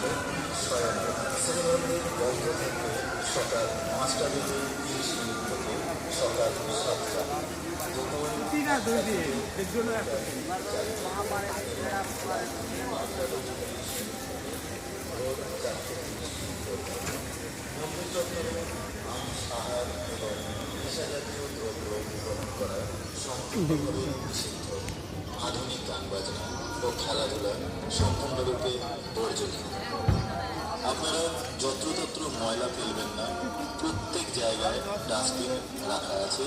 থাকে শয়নে। শ্রীমন্দির বন্ধ থাকে সকাল 5টা বেজে 30 মিনিট থেকে সকাল 7টা। দুপুর 1টা থেকে 4টা। ভোর 4:30 মন্দির চত্বরে আমিষ আহার এবং নেশাজাতীয় দ্রব্য গ্রহণ করা সম্পূর্ণভাবে নিষিদ্ধ। আধুনিক গান বাজনা ও খেলাধুলা সম্পূর্ণরূপে বর্জনীয়। আপনারা যত্রতত্র ময়লা ফেলবেন না। প্রত্যেক জায়গায় ডাস্টবিন রাখা আছে,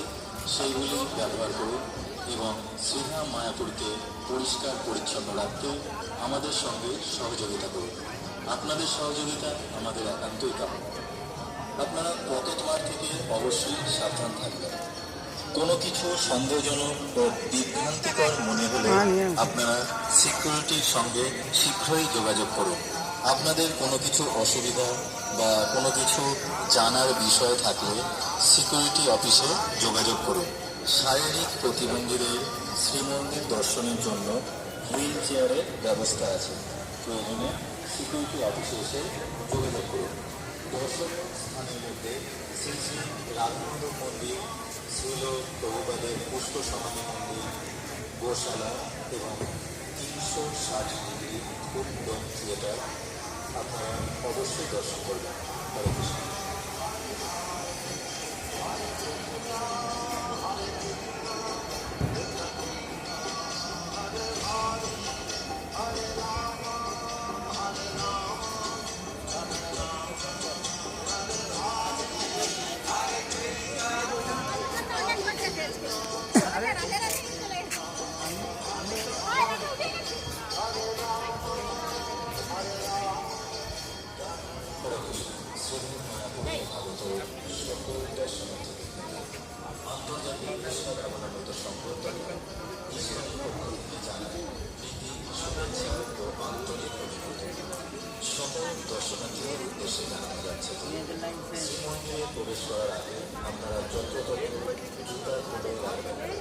সেইগুলি ব্যবহার করুন এবং শ্রীধাম মায়াপুরকে পরিষ্কার পরিচ্ছন্ন রাখতে আমাদের সঙ্গে সহযোগিতা করুন। আপনাদের সহযোগিতা আমাদের একান্তই কাম্য। আপনারা পথদ্বার থেকে অবশ্যই সাবধান থাকবেন। কোনো কিছু সন্দেহজনক ও বিভ্রান্তিকর মনে হলে আপনারা সিকিউরিটির সঙ্গে শীঘ্রই যোগাযোগ করুন। আপনাদের কোনো কিছু অসুবিধা বা কোনো কিছু জানার বিষয় থাকলে সিকিউরিটি অফিসে যোগাযোগ করুন। শারীরিক প্রতিবন্ধীদের শ্রীমন্দির দর্শনের জন্য হুইল চেয়ারের ব্যবস্থা আছে। প্রয়োজনে সিকিউরিটি অফিসে এসে যোগাযোগ করুন। দর্শনীয় স্থানের মধ্যে শ্রী শ্রী রাধানন্দ মন্দির, শ্রীল প্রভুপাদের পুষ্প সমাধি মন্দির, গোশালা এবং 360 ডিগ্রি উত্তম থিয়েটার আপনারা অবশ্যই দর্শন করবেন। হরে কৃষ্ণ। আন্তর্জাতিক বিশ্বকামনাগত সম্প্রদায় ঈশ্বরের পক্ষ থেকে জানায় প্রীতি, শুভেচ্ছা ও আন্তরিক অভিনন্দন। সকল দর্শনার্থীদের উদ্দেশ্যে জানানো যাচ্ছে যে শ্রীমন্দিরে প্রবেশ করার আগে আপনারা যত্রতত্র জুতা খুলে রাখবেন।